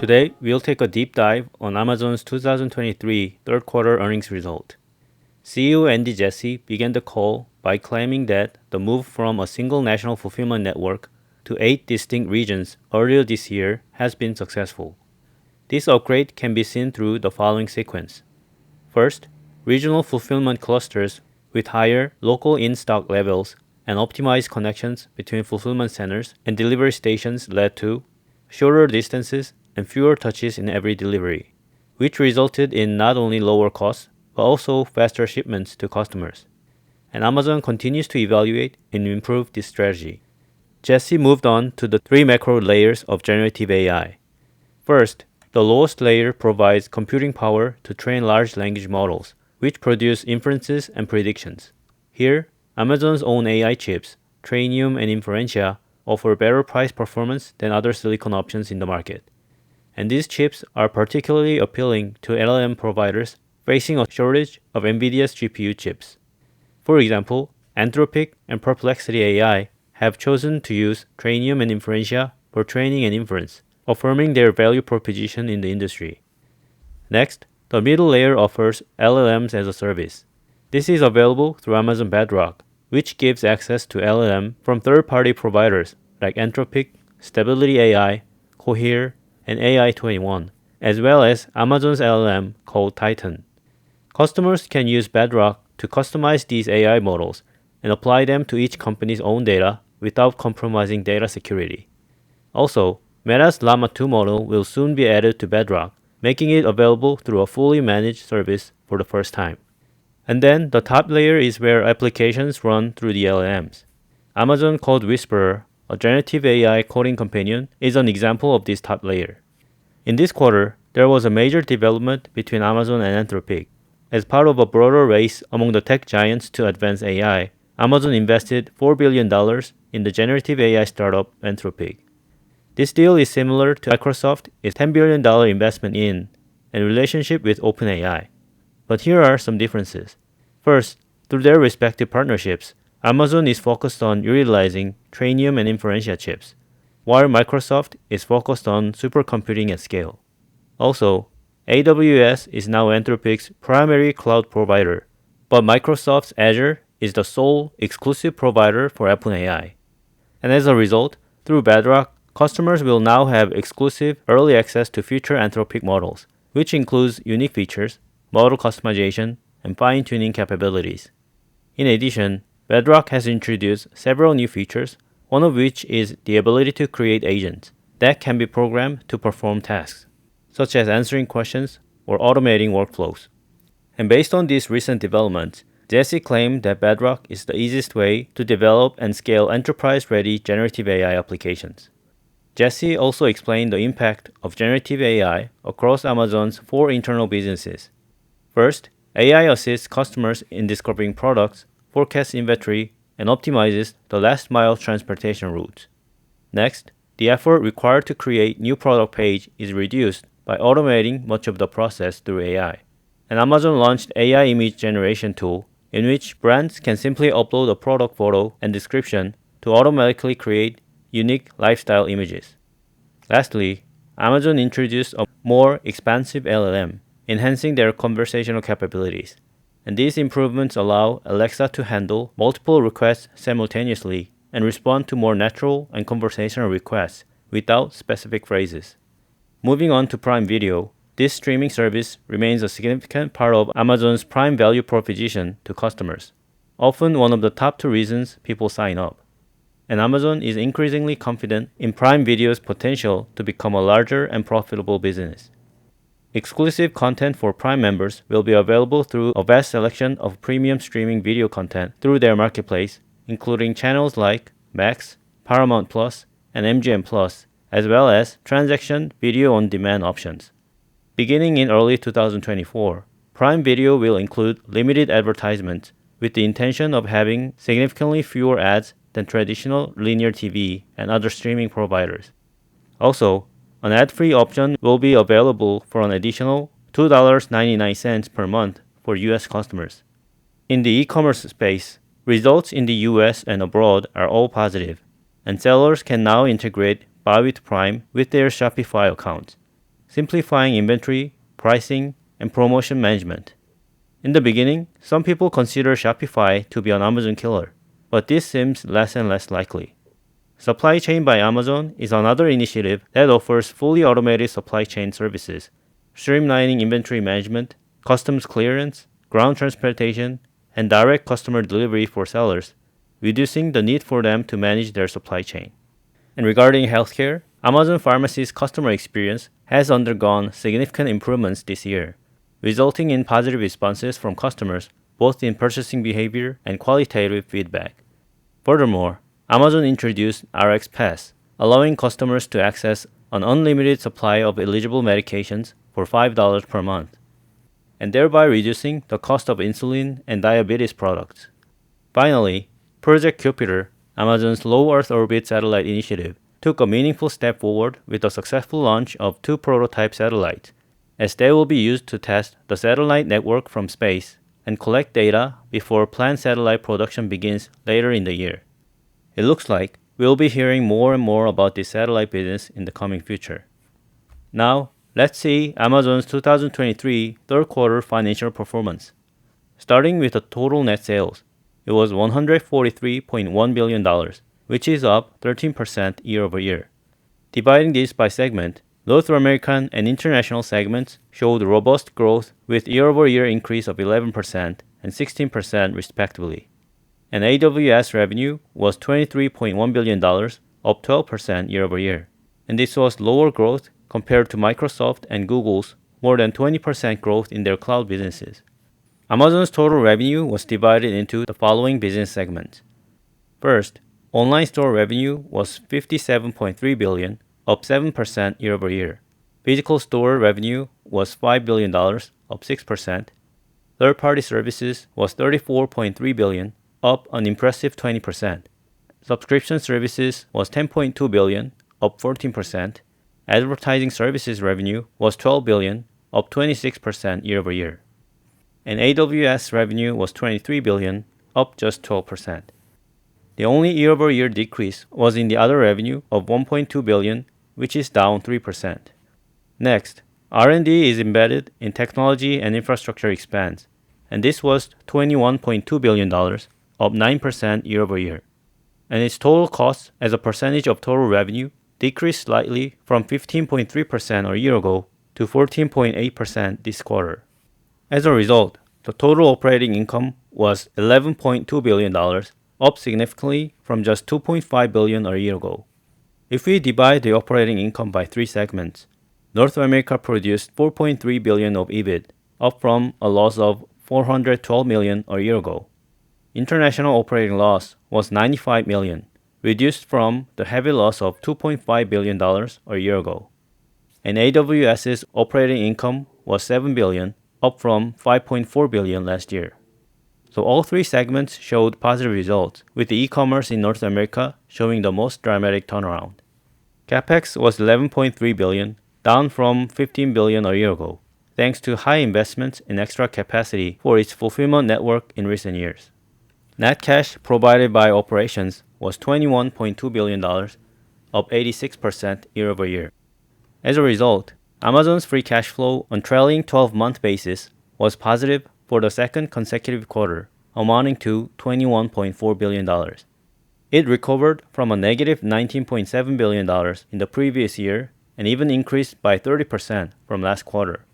Today, we'll take a deep dive on Amazon's 2023 third quarter earnings result. CEO Andy Jassy began the call by claiming that the move from a single national fulfillment network to 8 distinct regions earlier this year has been successful. This upgrade can be seen through the following sequence. First, regional fulfillment clusters with higher local in-stock levels and optimized connections between fulfillment centers and delivery stations led to shorter distances and fewer touches in every delivery, which resulted in not only lower costs but also faster shipments to customers. And Amazon continues to evaluate and improve this strategy. Jassy moved on to the 3 macro layers of generative AI. First, the lowest layer provides computing power to train large language models, which produce inferences and predictions. Here, Amazon's own AI chips, Trainium and Inferentia, offer better price performance than other silicon options in the market. And these chips are particularly appealing to LLM providers facing a shortage of NVIDIA's GPU chips. For example, Anthropic and Perplexity AI have chosen to use Trainium and Inferentia for training and inference, affirming their value proposition in the industry. Next, the middle layer offers LLMs as a service. This is available through Amazon Bedrock, which gives access to LLM from third-party providers like Anthropic, Stability AI, Cohere, and AI21, as well as Amazon's LLM called Titan. Customers can use Bedrock to customize these AI models and apply them to each company's own data without compromising data security. Also, Meta's Llama 2 model will soon be added to Bedrock, making it available through a fully managed service for the first time. And then the top layer is where applications run through the LLMs. Amazon Code Whisperer, a generative AI coding companion, is an example of this top layer. In this quarter, there was a major development between Amazon and Anthropic. As part of a broader race among the tech giants to advance AI, Amazon invested $4 billion in the generative AI startup Anthropic. This deal is similar to Microsoft's $10 billion investment in and relationship with OpenAI. But here are some differences. First, through their respective partnerships, Amazon is focused on utilizing Trainium and Inferentia chips, while Microsoft is focused on supercomputing at scale. Also, AWS is now Anthropic's primary cloud provider, but Microsoft's Azure is the sole exclusive provider for OpenAI. And as a result, through Bedrock, customers will now have exclusive early access to future Anthropic models, which includes unique features, model customization, and fine-tuning capabilities. In addition, Bedrock has introduced several new features, one of which is the ability to create agents that can be programmed to perform tasks, such as answering questions or automating workflows. And based on these recent developments, Jassy claimed that Bedrock is the easiest way to develop and scale enterprise-ready generative AI applications. Jassy also explained the impact of generative AI across Amazon's 4 internal businesses. First, AI assists customers in discovering products, forecasts inventory, and optimizes the last-mile transportation routes. Next, the effort required to create new product page is reduced by automating much of the process through AI. And Amazon launched AI image generation tool in which brands can simply upload a product photo and description to automatically create unique lifestyle images. Lastly, Amazon introduced a more expansive LLM, enhancing their conversational capabilities. And these improvements allow Alexa to handle multiple requests simultaneously and respond to more natural and conversational requests without specific phrases. Moving on to Prime Video, this streaming service remains a significant part of Amazon's Prime value proposition to customers, often one of the top 2 reasons people sign up. And Amazon is increasingly confident in Prime Video's potential to become a larger and profitable business. Exclusive content for Prime members will be available through a vast selection of premium streaming video content through their marketplace, including channels like Max, Paramount Plus, and MGM Plus, as well as transaction video on demand options. Beginning in early 2024, Prime Video will include limited advertisements with the intention of having significantly fewer ads than traditional linear TV and other streaming providers. Also, an ad-free option will be available for an additional $2.99 per month for US customers. In the e-commerce space, results in the US and abroad are all positive, and sellers can now integrate Buy with Prime with their Shopify accounts. simplifying inventory, pricing, and promotion management. In the beginning, some people consider Shopify to be an Amazon killer, but this seems less and less likely. Supply Chain by Amazon is another initiative that offers fully automated supply chain services, streamlining inventory management, customs clearance, ground transportation, and direct customer delivery for sellers, reducing the need for them to manage their supply chain. And regarding healthcare, Amazon Pharmacy's customer experience has undergone significant improvements this year, resulting in positive responses from customers both in purchasing behavior and qualitative feedback. Furthermore, Amazon introduced RX Pass, allowing customers to access an unlimited supply of eligible medications for $5 per month, and thereby reducing the cost of insulin and diabetes products. Finally, Project Kuiper, Amazon's low Earth orbit satellite initiative, took a meaningful step forward with the successful launch of 2 prototype satellites, as they will be used to test the satellite network from space and collect data before planned satellite production begins later in the year. It looks like we'll be hearing more and more about this satellite business in the coming future. Now, let's see Amazon's 2023 third quarter financial performance. Starting with the total net sales, it was $143.1 billion, which is up 13% year over year. Dividing this by segment, North American and international segments showed robust growth with year-over-year increase of 11% and 16% respectively. And AWS revenue was $23.1 billion, up 12% year-over-year. And this was lower growth compared to Microsoft and Google's more than 20% growth in their cloud businesses. Amazon's total revenue was divided into the following business segments. First, online store revenue was $57.3 billion, up 7% year-over-year. Physical store revenue was $5 billion, up 6%. Third-party services was $34.3 billion, up an impressive 20%. Subscription services was $10.2 billion, up 14%. Advertising services revenue was $12 billion, up 26% year-over-year. And AWS revenue was $23 billion, up just 12%. The only year-over-year decrease was in the other revenue of $1.2 billion, which is down 3%. Next, R&D is embedded in technology and infrastructure expense, and this was $21.2 billion, up 9% year-over-year. And its total cost as a percentage of total revenue decreased slightly from 15.3% a year ago to 14.8% this quarter. As a result, the total operating income was $11.2 billion, up significantly from just $2.5 billion a year ago. If we divide the operating income by 3 segments, North America produced $4.3 billion of EBIT, up from a loss of $412 million a year ago. International operating loss was $95 million, reduced from the heavy loss of $2.5 billion a year ago. And AWS's operating income was $7 billion, up from $5.4 billion last year. So all 3 segments showed positive results, with the e-commerce in North America showing the most dramatic turnaround. CapEx was $11.3 billion, down from $15 billion a year ago, thanks to high investments in extra capacity for its fulfillment network in recent years. Net cash provided by operations was $21.2 billion, up 86% year-over-year. As a result, Amazon's free cash flow on trailing 12-month basis was positive for the second consecutive quarter, amounting to $21.4 billion. It recovered from a negative $19.7 billion in the previous year and even increased by 30% from last quarter.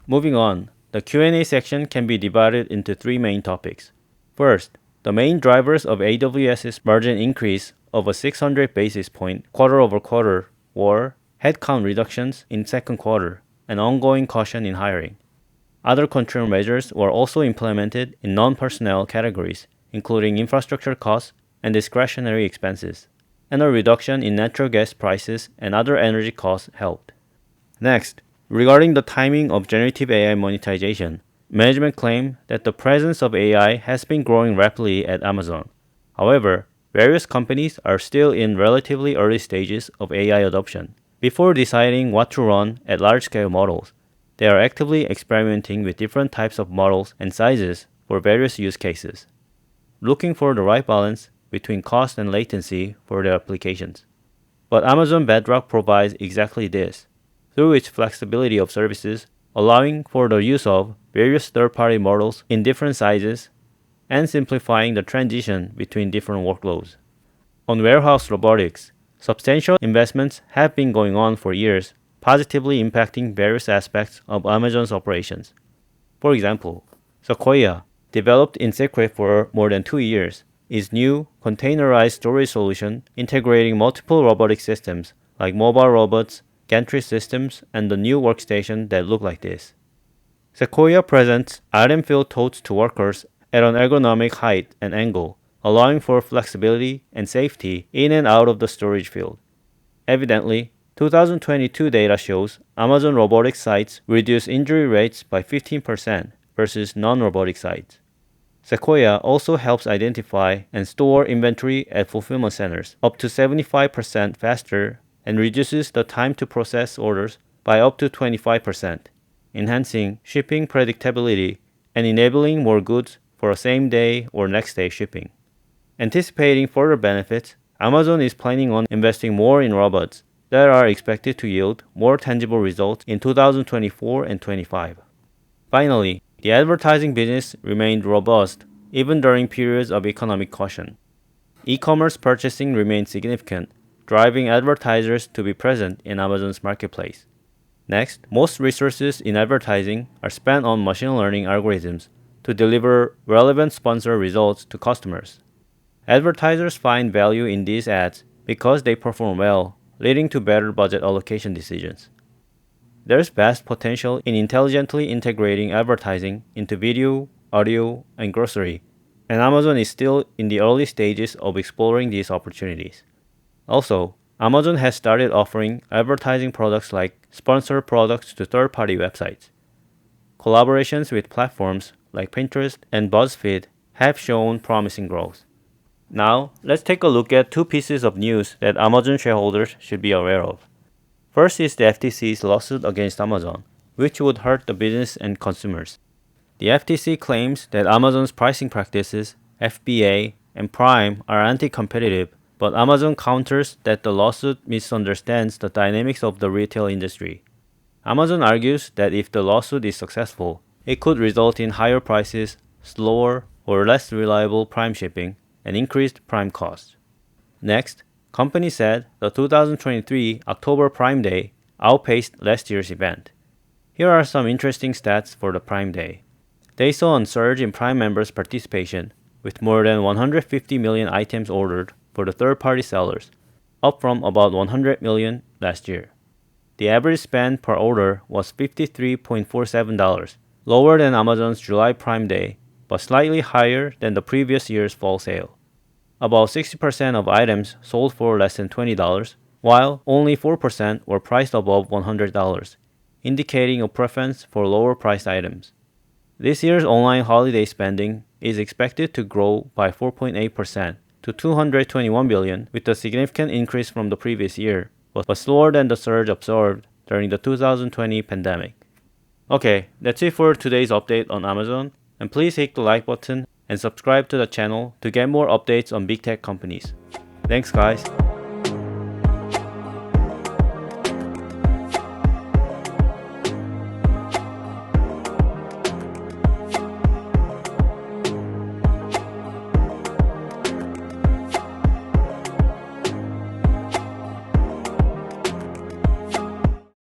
Moving on, the Q&A section can be divided into 3 main topics. First, the main drivers of AWS's margin increase of a 600 basis point quarter-over-quarter were headcount reductions in second quarter and ongoing caution in hiring. Other control measures were also implemented in non-personnel categories, including infrastructure costs and discretionary expenses, and a reduction in natural gas prices and other energy costs helped. Next, regarding the timing of generative AI monetization, management claimed that the presence of AI has been growing rapidly at Amazon. However, various companies are still in relatively early stages of AI adoption. Before deciding what to run at large-scale models, they are actively experimenting with different types of models and sizes for various use cases, looking for the right balance between cost and latency for their applications. But Amazon Bedrock provides exactly this, through its flexibility of services, allowing for the use of various third-party models in different sizes, and simplifying the transition between different workloads. On warehouse robotics, substantial investments have been going on for years, positively impacting various aspects of Amazon's operations. For example, Sequoia, developed in Secret for more than 2 years, is new containerized storage solution integrating multiple robotic systems like mobile robots, gantry systems, and the new workstation that look like this. Sequoia presents item-filled totes to workers at an ergonomic height and angle, allowing for flexibility and safety in and out of the storage field. Evidently, 2022 data shows Amazon robotic sites reduce injury rates by 15% versus non-robotic sites. Sequoia also helps identify and store inventory at fulfillment centers up to 75% faster and reduces the time to process orders by up to 25%, enhancing shipping predictability and enabling more goods for a same-day or next-day shipping. Anticipating further benefits, Amazon is planning on investing more in robots that are expected to yield more tangible results in 2024 and 2025. Finally, the advertising business remained robust even during periods of economic caution. E-commerce purchasing remained significant, driving advertisers to be present in Amazon's marketplace. Next, most resources in advertising are spent on machine learning algorithms to deliver relevant sponsor results to customers. Advertisers find value in these ads because they perform well, leading to better budget allocation decisions. There's vast potential in intelligently integrating advertising into video, audio, and grocery, and Amazon is still in the early stages of exploring these opportunities. Also, Amazon has started offering advertising products like sponsored products to third-party websites. Collaborations with platforms like Pinterest and BuzzFeed have shown promising growth. Now, let's take a look at 2 pieces of news that Amazon shareholders should be aware of. First is the FTC's lawsuit against Amazon, which would hurt the business and consumers. The FTC claims that Amazon's pricing practices, FBA, and Prime are anti-competitive, but Amazon counters that the lawsuit misunderstands the dynamics of the retail industry. Amazon argues that if the lawsuit is successful, it could result in higher prices, slower or less reliable Prime shipping, and increased Prime costs. Next, company said the 2023 October Prime Day outpaced last year's event. Here are some interesting stats for the Prime Day. They saw a surge in Prime members' participation, with more than 150 million items ordered for the third-party sellers, up from about 100 million last year. The average spend per order was $53.47, lower than Amazon's July Prime Day, but slightly higher than the previous year's fall sale. About 60% of items sold for less than $20, while only 4% were priced above $100, indicating a preference for lower-priced items. This year's online holiday spending is expected to grow by 4.8% to $221 billion, with a significant increase from the previous year, but slower than the surge observed during the 2020 pandemic. Okay, that's it for today's update on Amazon, and please hit the like button and subscribe to the channel to get more updates on big tech companies. Thanks guys!